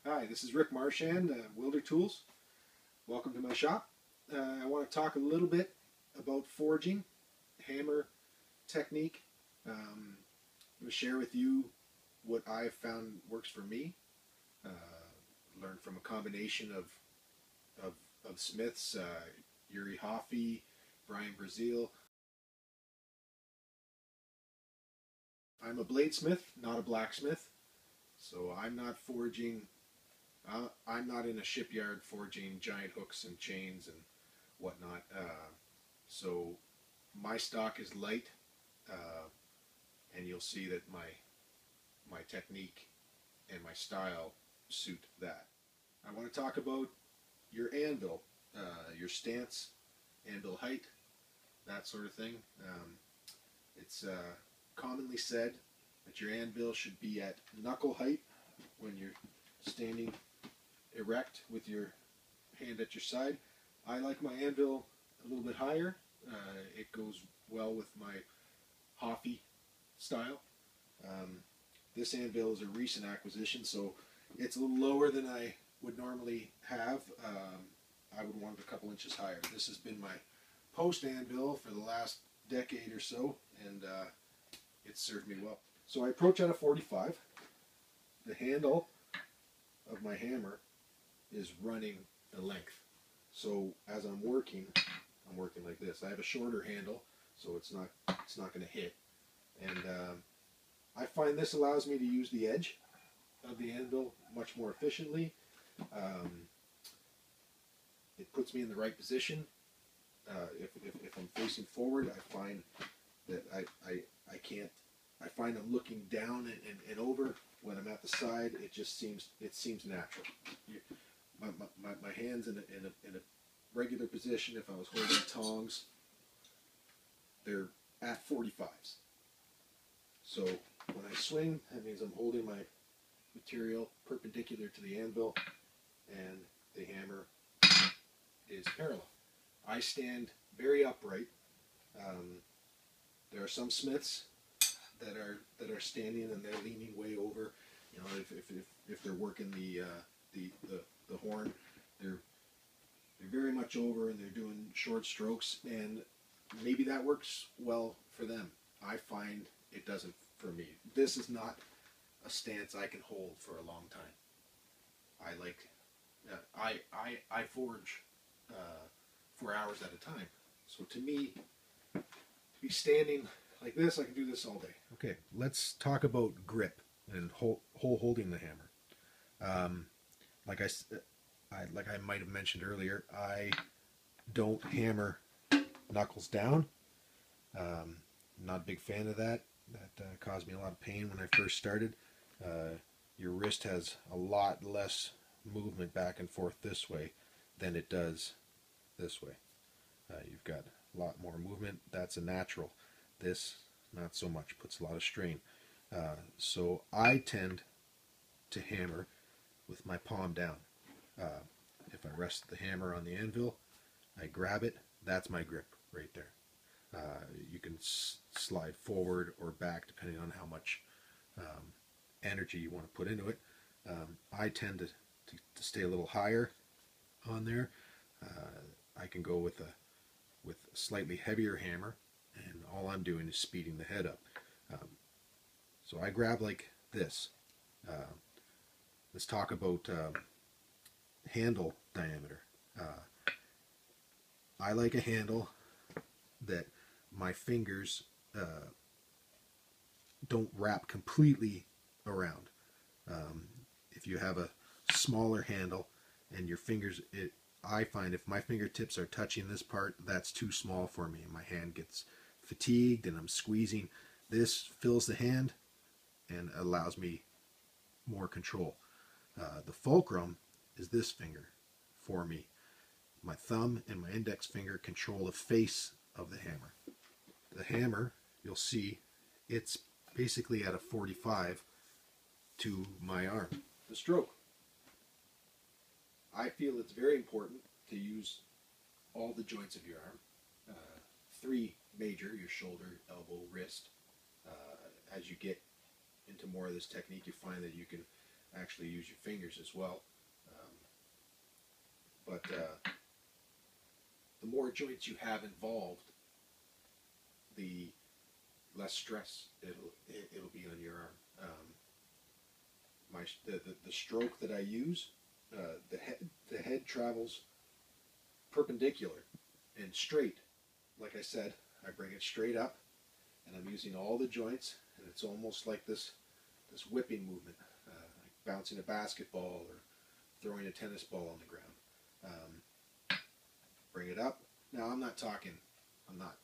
Hi, this is Rick Marchand, Wilder Tools. Welcome to my shop. I want to talk a little bit about forging, hammer technique. I'm going to share with you what I've found works for me. Uh, Learned from a combination of, of smiths, Yuri Hoffy, Brian Brazil. I'm a bladesmith, not a blacksmith, so I'm not forging. I'm not in a shipyard forging giant hooks and chains and whatnot. So my stock is light, uh, and you'll see that my technique and my style suit that. I want to talk about your anvil, your stance, anvil height, that sort of thing. It's commonly said that your anvil should be at knuckle height when you're standing erect with your hand at your side. I like my anvil a little bit higher. It goes well with my Hoffy style. Um, this anvil is a recent acquisition, so it's a little lower than I would normally have. I would want it a couple inches higher. This has been my post anvil for the last decade or so, and it's served me well. So I approach at a 45. The handle of my hammer is running the length. So as I'm working like this. I have a shorter handle, so it's not going to hit. And I find this allows me to use the edge of the anvil much more efficiently. It puts me in the right position. If I'm facing forward, I find that I can't. I find I'm looking down and over. When I'm at the side, it seems natural. My hands in a regular position. If I was holding tongs, they're at 45s. So when I swing, that means I'm holding my material perpendicular to the anvil, and the hammer is parallel. I stand very upright. There are some smiths that are standing and they're leaning way over. You know, if they're working the horn, they're very much over and they're doing short strokes, and maybe that works well for them. I find it doesn't for me. This is not a stance I can hold for a long time. I like I forge for hours at a time. So to me, to be standing like this, I can do this all day. Okay, let's talk about grip and holding the hammer. Like I might have mentioned earlier, I don't hammer knuckles down. Not a big fan of that. That caused me a lot of pain when I first started. Your wrist has a lot less movement back and forth this way than it does this way. You've got a lot more movement. That's a natural. This, not so much. Puts a lot of strain. So I tend to hammer with my palm down. If I rest the hammer on the anvil, I grab it. That's my grip right there. You can slide forward or back depending on how much energy you want to put into it. I tend to stay a little higher on there. I can go with a slightly heavier hammer, and all I'm doing is speeding the head up. So I grab like this. Let's talk about handle diameter. I like a handle that my fingers don't wrap completely around. If you have a smaller handle and your fingers, I find if my fingertips are touching this part, that's too small for me, and my hand gets fatigued and I'm squeezing. This fills the hand and allows me more control. The fulcrum is this finger for me. My thumb and my index finger control the face of the hammer. The hammer, you'll see, it's basically at a 45 to my arm. The stroke. I feel it's very important to use all the joints of your arm. Three major: your shoulder, elbow, wrist. As you get into more of this technique, you find that you can actually use your fingers as well. But the more joints you have involved, the less stress it'll be on your arm. The stroke that I use, the head travels perpendicular and straight. Like I said, I bring it straight up, and I'm using all the joints, and it's almost like this whipping movement, like bouncing a basketball or throwing a tennis ball on the ground. Bring it up. Now I'm not talking. I'm not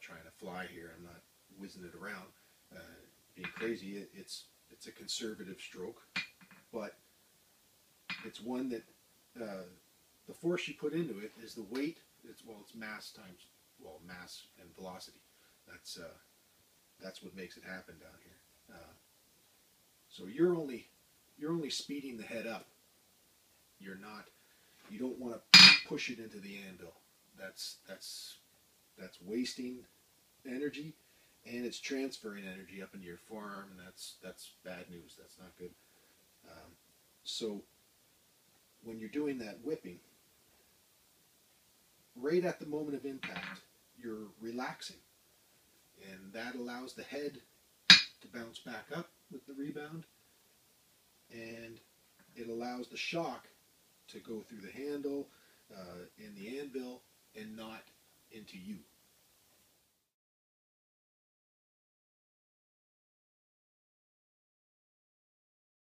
trying to fly here. I'm not whizzing it around, being crazy. It's a conservative stroke, but it's one that the force you put into it is the weight. It's mass times mass and velocity. That's what makes it happen down here. So you're only speeding the head up. You don't want to push it into the anvil. That's wasting energy, and it's transferring energy up into your forearm, and that's bad news. That's not good. So when you're doing that whipping, right at the moment of impact, you're relaxing, and that allows the head to bounce back up with the rebound, and it allows the shock to go through the handle in the anvil and not into you.